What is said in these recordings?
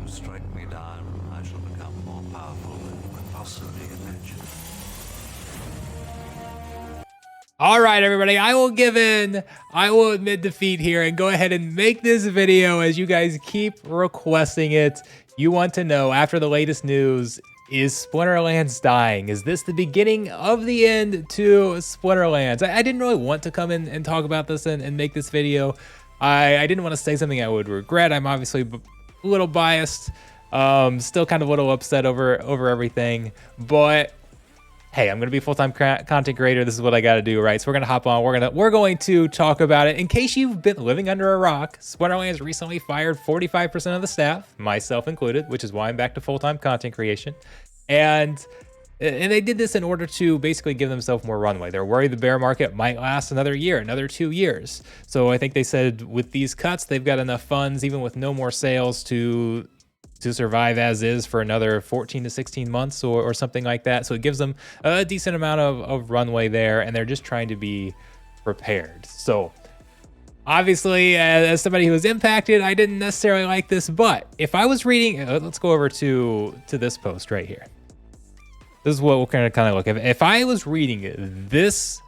strike me down, I shall become more powerful than you could possibly imagine. All right, everybody, I will admit defeat here and go ahead and make this video as you guys keep requesting it. You want to know, after the latest news, is Splinterlands dying? Is this the beginning of the end to Splinterlands? I didn't really want to come in and talk about this and make this video. I didn't want to say something I would regret. I'm obviously a little biased, still kind of a little upset over everything, but hey, I'm gonna be a full-time content creator. This is what I gotta do, right? So we're gonna hop on. We're going to talk about it. In case you've been living under a rock, Splinterlands recently fired 45% of the staff, myself included, which is why I'm back to full-time content creation. And they did this in order to basically give themselves more runway. They're worried the bear market might last another year, another 2 years. So I think they said with these cuts, they've got enough funds, even with no more sales, to survive as is for another 14 to 16 months or something like that. So it gives them a decent amount of runway there, and they're just trying to be prepared. So obviously, as somebody who was impacted, I didn't necessarily like this, but if I was reading, let's go over to this post right here. This is what we're gonna kind of look at. If I was reading this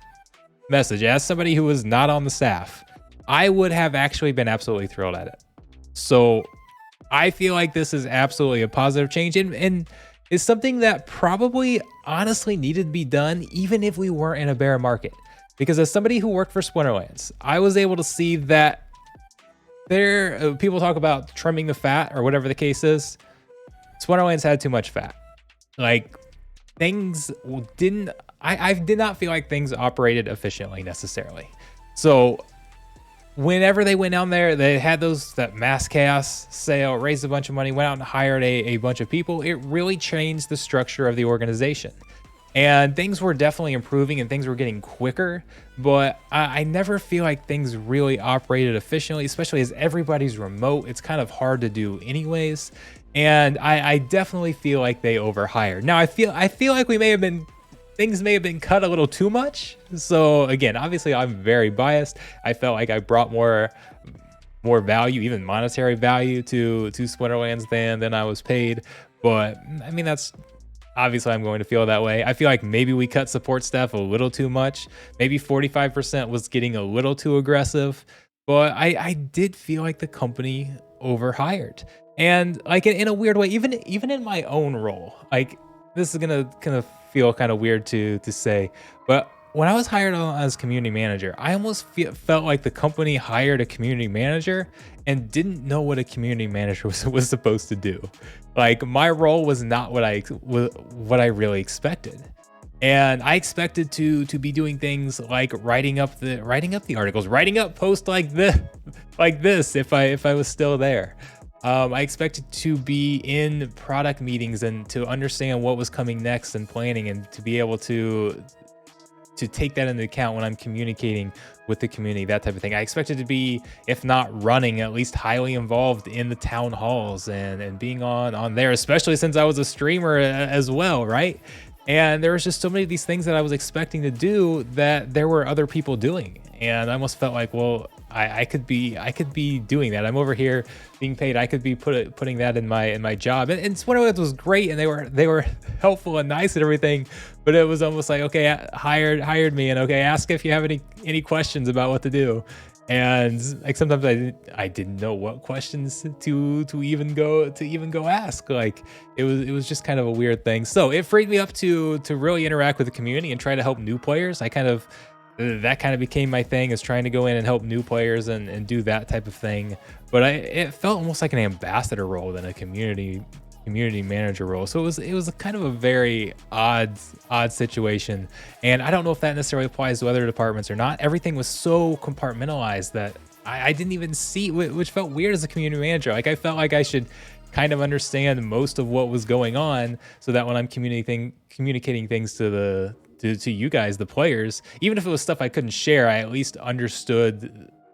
message as somebody who was not on the staff, I would have actually been absolutely thrilled at it. So I feel like this is absolutely a positive change and is something that probably honestly needed to be done even if we weren't in a bear market. Because as somebody who worked for Splinterlands, I was able to see that people talk about trimming the fat or whatever the case is. Splinterlands had too much fat. Like things I did not feel like things operated efficiently necessarily. So whenever they went down there, they had that mass chaos sale, raised a bunch of money, went out and hired a bunch of people. It really changed the structure of the organization. And things were definitely improving and things were getting quicker, but I never feel like things really operated efficiently, especially as everybody's remote. It's kind of hard to do anyways. And I definitely feel like they overhired. Now I feel like things may have been cut a little too much. So again, obviously I'm very biased. I felt like I brought more value, even monetary value to Splinterlands than I was paid. But I mean, that's obviously I'm going to feel that way. I feel like maybe we cut support staff a little too much. Maybe 45% was getting a little too aggressive, but I did feel like the company overhired. And like in a weird way, even in my own role, like this is gonna kind of feel kind of weird to say, but when I was hired on as community manager, I almost felt like the company hired a community manager and didn't know what a community manager was supposed to do. Like my role was not what I really expected. And I expected to be doing things like writing up the articles, writing up posts like this if I was still there. I expected to be in product meetings and to understand what was coming next and planning, and to be able to take that into account when I'm communicating with the community, that type of thing. I expected to be, if not running, at least highly involved in the town halls and being on there, especially since I was a streamer as well, right? And there was just so many of these things that I was expecting to do that there were other people doing. And I almost felt like, well, I could be doing that. I'm over here being paid. I could be putting that in my job. And Splinterlands was great, and they were helpful and nice and everything. But it was almost like, okay, hired me, and okay, ask if you have any questions about what to do. And like sometimes I didn't know what questions to even go ask. Like it was just kind of a weird thing. So it freed me up to really interact with the community and try to help new players. That kind of became my thing, is trying to go in and help new players and do that type of thing. But it felt almost like an ambassador role than a community manager role. So it was a kind of a very odd situation. And I don't know if that necessarily applies to other departments or not. Everything was so compartmentalized that I didn't even see, which felt weird as a community manager. Like I felt like I should kind of understand most of what was going on, so that when I'm communicating things to you guys, the players, even if it was stuff I couldn't share, I at least understood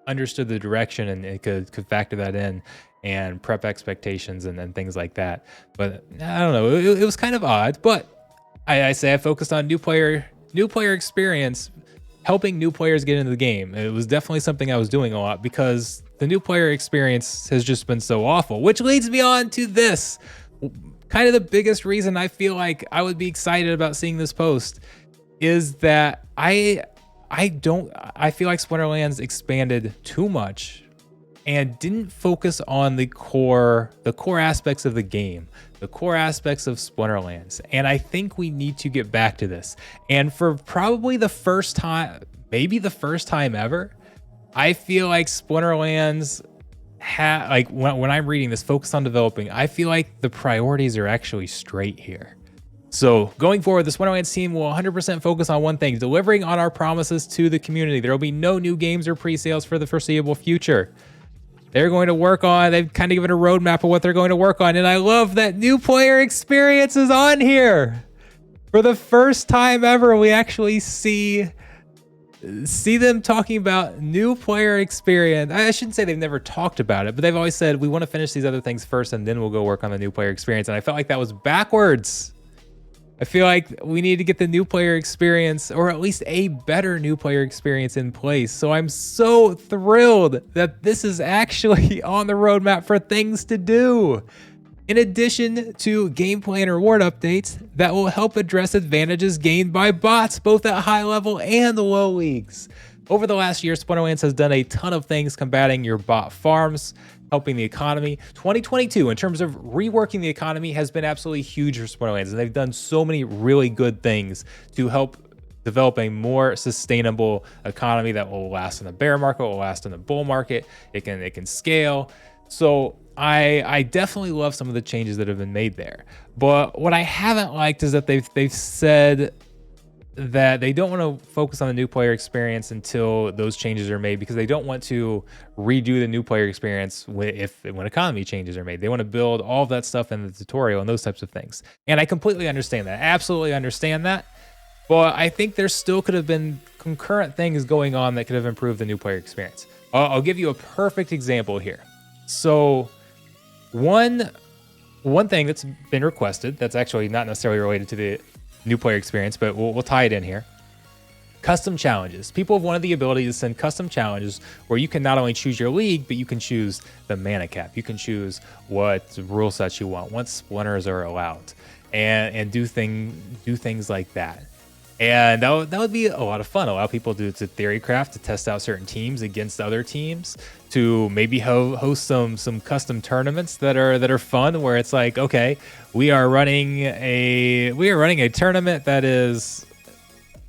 the direction and could factor that in and prep expectations and things like that. But I don't know, it was kind of odd. But I say I focused on new player experience, helping new players get into the game. It was definitely something I was doing a lot, because the new player experience has just been so awful, which leads me on to this. Kind of the biggest reason I feel like I would be excited about seeing this post is that I feel like Splinterlands expanded too much and didn't focus on the core aspects of the game, the core aspects of Splinterlands. And I think we need to get back to this. And for probably the first time, maybe the first time ever, I feel like Splinterlands like when I'm reading this, focus on developing, I feel like the priorities are actually straight here. So going forward, the Splinterlands team will 100% focus on one thing: delivering on our promises to the community. There will be no new games or pre-sales for the foreseeable future. They're going to work on, they've kind of given a roadmap of what they're going to work on. And I love that new player experience is on here. For the first time ever, we actually see them talking about new player experience. I shouldn't say they've never talked about it, but they've always said, we want to finish these other things first and then we'll go work on the new player experience. And I felt like that was backwards. I feel like we need to get the new player experience, or at least a better new player experience, in place. So I'm so thrilled that this is actually on the roadmap for things to do. In addition to gameplay and reward updates that will help address advantages gained by bots, both at high level and the low leagues. Over the last year, Splinterlands has done a ton of things combating your bot farms, helping the economy. 2022, in terms of reworking the economy, has been absolutely huge for Splinterlands, and they've done so many really good things to help develop a more sustainable economy that will last in the bear market, will last in the bull market. It can scale. So I definitely love some of the changes that have been made there. But what I haven't liked is that they've said that they don't want to focus on the new player experience until those changes are made, because they don't want to redo the new player experience when economy changes are made. They want to build all of that stuff in the tutorial and those types of things. And I completely understand that. Absolutely understand that. But I think there still could have been concurrent things going on that could have improved the new player experience. I'll give you a perfect example here. So one thing that's been requested, that's actually not necessarily related to the new player experience, but we'll tie it in here. Custom challenges. People have wanted the ability to send custom challenges where you can not only choose your league, but you can choose the mana cap. You can choose what rule sets you want, what splinters are allowed, and do things like that. And that would be a lot of fun. Allow people to theorycraft, to test out certain teams against other teams, to maybe host some custom tournaments that are fun, where it's like, okay, we are running a tournament that is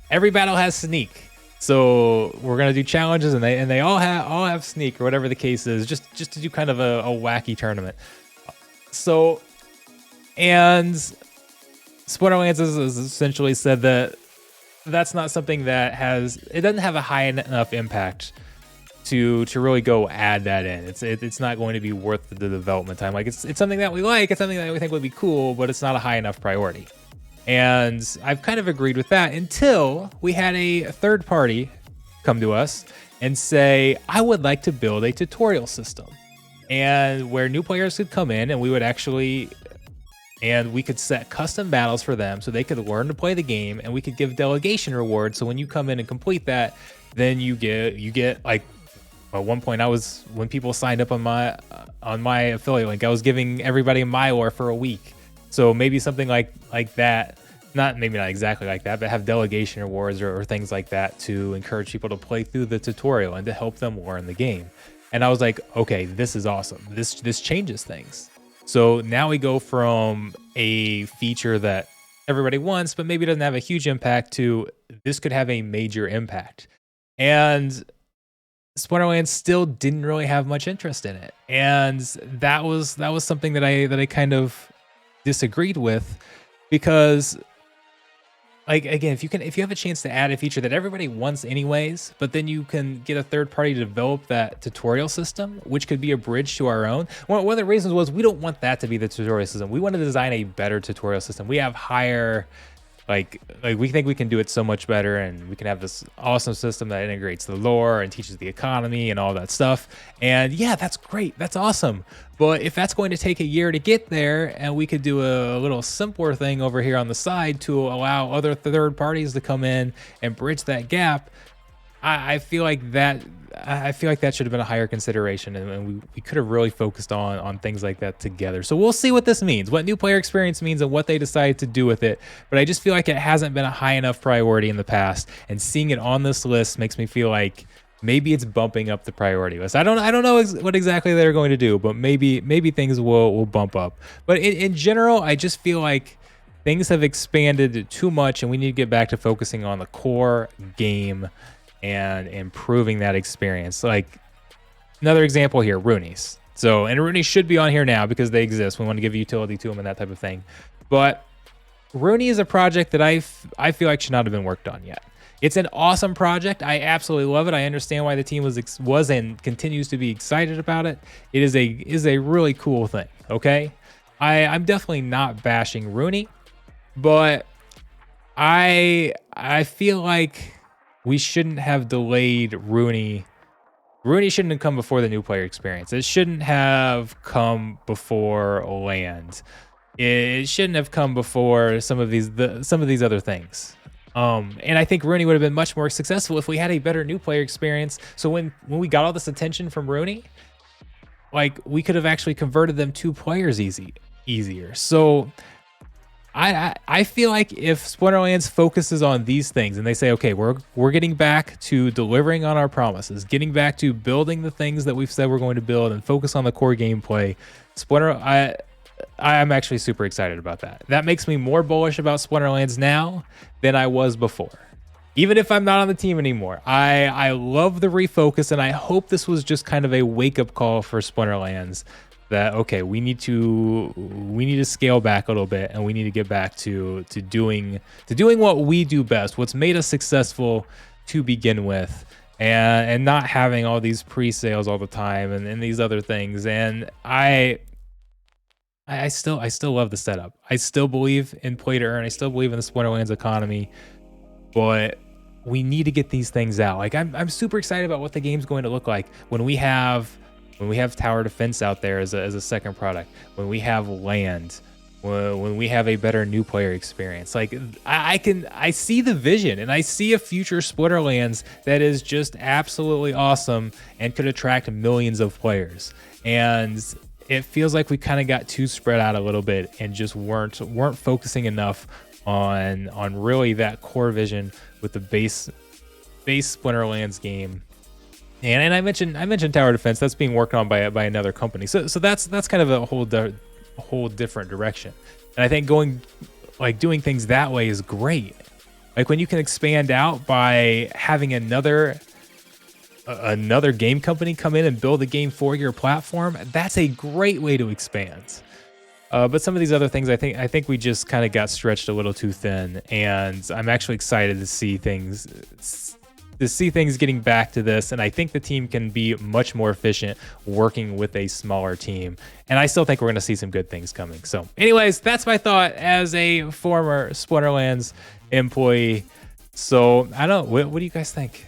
every battle has sneak. So we're gonna do challenges, and they all have sneak, or whatever the case is, just to do kind of a wacky tournament. So, and Splinterlands has essentially said that that's not something that it doesn't have a high enough impact to really go add that in. It's not going to be worth the development time. Like, it's something that we like, it's something that we think would be cool, but it's not a high enough priority. And I've kind of agreed with that until we had a third party come to us and say, I would like to build a tutorial system, and where new players could come in and we could set custom battles for them so they could learn to play the game, and we could give delegation rewards. So when you come in and complete that, then you get like, at one point when people signed up on my affiliate link, I was giving everybody a Mylor for a week. So maybe something like that, maybe not exactly like that, but have delegation rewards or things like that to encourage people to play through the tutorial and to help them learn the game. And I was like, okay, this is awesome. This changes things. So now we go from a feature that everybody wants, but maybe doesn't have a huge impact, to this could have a major impact. And Splinterlands still didn't really have much interest in it. And that was something that I kind of disagreed with, because, like, again, if you have a chance to add a feature that everybody wants anyways, but then you can get a third party to develop that tutorial system, which could be a bridge to our own. One of the reasons was we don't want that to be the tutorial system. We want to design a better tutorial system. We have higher, like we think we can do it so much better, and we can have this awesome system that integrates the lore and teaches the economy and all that stuff. And yeah, that's great. That's awesome. But if that's going to take a year to get there, and we could do a little simpler thing over here on the side to allow other third parties to come in and bridge that gap, I feel like that. I feel like that should have been a higher consideration, and we could have really focused on things like that together. So we'll see what this means, what new player experience means, and what they decide to do with it. But I just feel like it hasn't been a high enough priority in the past, and seeing it on this list makes me feel like maybe it's bumping up the priority list. I don't know what exactly they're going to do, but maybe things will bump up. But in general, I just feel like things have expanded too much, and we need to get back to focusing on the core game and improving that experience. Like another example here, Roonies. So, and Roonies should be on here now because they exist. We want to give utility to them and that type of thing. But Rooney is a project that I feel like should not have been worked on yet. It's an awesome project. I absolutely love it. I understand why the team was and continues to be excited about it. It is a really cool thing. Okay, I'm definitely not bashing Rooney, but I feel like we shouldn't have delayed Rooney. Rooney shouldn't have come before the new player experience. It shouldn't have come before land. It shouldn't have come before some of these other things. And I think Rooney would have been much more successful if we had a better new player experience. So when we got all this attention from Rooney, like we could have actually converted them to players easier. So I feel like if Splinterlands focuses on these things and they say, okay, we're getting back to delivering on our promises, getting back to building the things that we've said we're going to build and focus on the core gameplay, I'm actually super excited about that. That makes me more bullish about Splinterlands now than I was before. Even if I'm not on the team anymore, I love the refocus, and I hope this was just kind of a wake-up call for Splinterlands that, okay, we need to scale back a little bit, and we need to get back to doing what we do best, what's made us successful to begin with, and not having all these pre-sales all the time and these other things. And I still love the setup. I still believe in play to earn. I still believe in the Splinterlands economy, but we need to get these things out. Like I'm super excited about what the game's going to look like when we have tower defense out there as a second product, when we have land, when we have a better new player experience. Like I see the vision, and I see a future Splinterlands that is just absolutely awesome and could attract millions of players. And it feels like we kind of got too spread out a little bit and just weren't focusing enough on really that core vision with the base Splinterlands game. And I mentioned tower defense. That's being worked on by another company. So that's kind of a whole different direction. And I think doing things that way is great. Like when you can expand out by having another game company come in and build a game for your platform, that's a great way to expand. But some of these other things, I think we just kind of got stretched a little too thin, and I'm actually excited to see things getting back to this. And I think the team can be much more efficient working with a smaller team. And I still think we're going to see some good things coming. So anyways, that's my thought as a former Splinterlands employee. So I don't know. What do you guys think?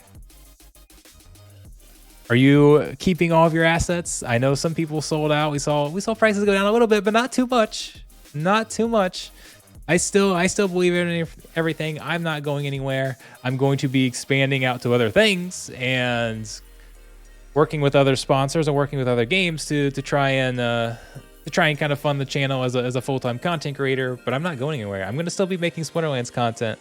Are you keeping all of your assets? I know some people sold out. We saw prices go down a little bit, but not too much. Not too much. I still believe in everything. I'm not going anywhere. I'm going to be expanding out to other things and working with other sponsors and working with other games to try and kind of fund the channel as a full-time content creator. But I'm not going anywhere. I'm going to still be making Splinterlands content.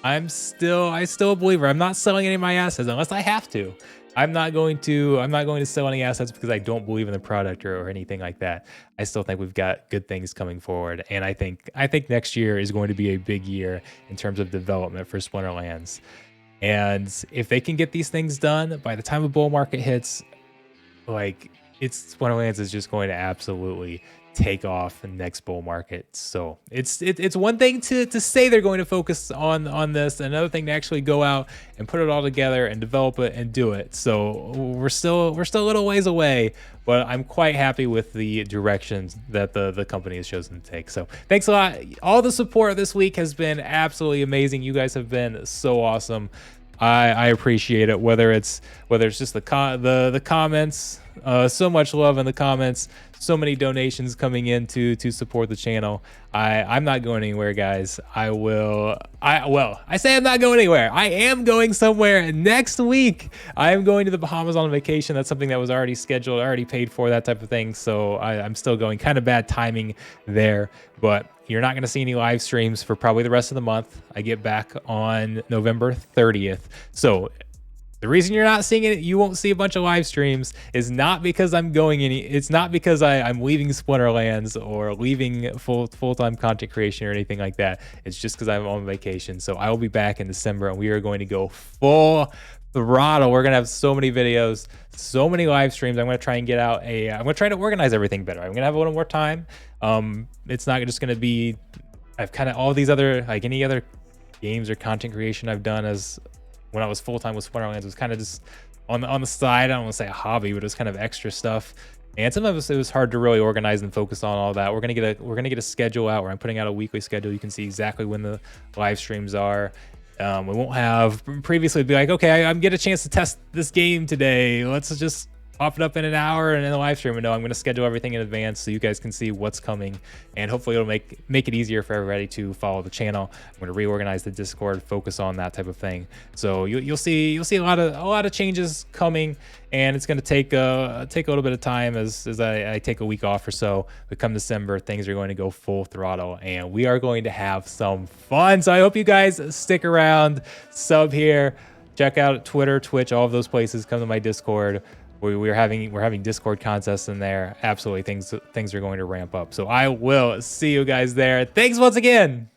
I still a believer. I'm not selling any of my assets unless I have to. I'm not going to sell any assets because I don't believe in the product or anything like that. I still think we've got good things coming forward, and I think next year is going to be a big year in terms of development for Splinterlands. And if they can get these things done by the time a bull market hits, like Splinterlands is just going to absolutely take off the next bull market. So it's one thing to say they're going to focus on this, another thing to actually go out and put it all together and develop it and do it. So we're still a little ways away, but I'm quite happy with the directions that the company has chosen to take. So thanks a lot. All the support this week has been absolutely amazing. You guys have been so awesome. I appreciate it. Whether it's just the comments, so much love in the comments, so many donations coming in to support the channel. I'm not going anywhere, guys. I say I'm not going anywhere. I am going somewhere next week. I am going to the Bahamas on vacation. That's something that was already scheduled, already paid for, that type of thing. So I'm still going. Kind of bad timing there, but you're not going to see any live streams for probably the rest of the month. I get back on November 30th. So the reason you're not seeing it, you won't see a bunch of live streams, is not because I'm going it's not because I'm leaving Splinterlands or leaving full-time content creation or anything like that. It's just because I'm on vacation. So I will be back in December and we are going to go full throttle. We're going to have so many videos, so many live streams. I'm going to try and get out I'm going to try to organize everything better. I'm going to have a little more time. It's not just going to be, I've kind of all these other, like any other games or content creation I've done as when I was full-time with Splinterlands, was kind of just on the side. I don't want to say a hobby, but it was kind of extra stuff. And sometimes it was hard to really organize and focus on all that. We're gonna get a schedule out where I'm putting out a weekly schedule. You can see exactly when the live streams are. We won't have, previously it'd be like, okay, I'm get a chance to test this game today. Let's just pop it up in an hour and in the live stream. And no, I'm going to schedule everything in advance so you guys can see what's coming, and hopefully it'll make it easier for everybody to follow the channel. I'm going to reorganize the Discord, focus on that type of thing. So you'll see a lot of changes coming, and it's going to take a little bit of time as I take a week off or so. But come December, things are going to go full throttle, and we are going to have some fun. So I hope you guys stick around, sub here, check out Twitter, Twitch, all of those places. Come to my Discord. We're having Discord contests in there. Absolutely, things are going to ramp up. So I will see you guys there. Thanks once again.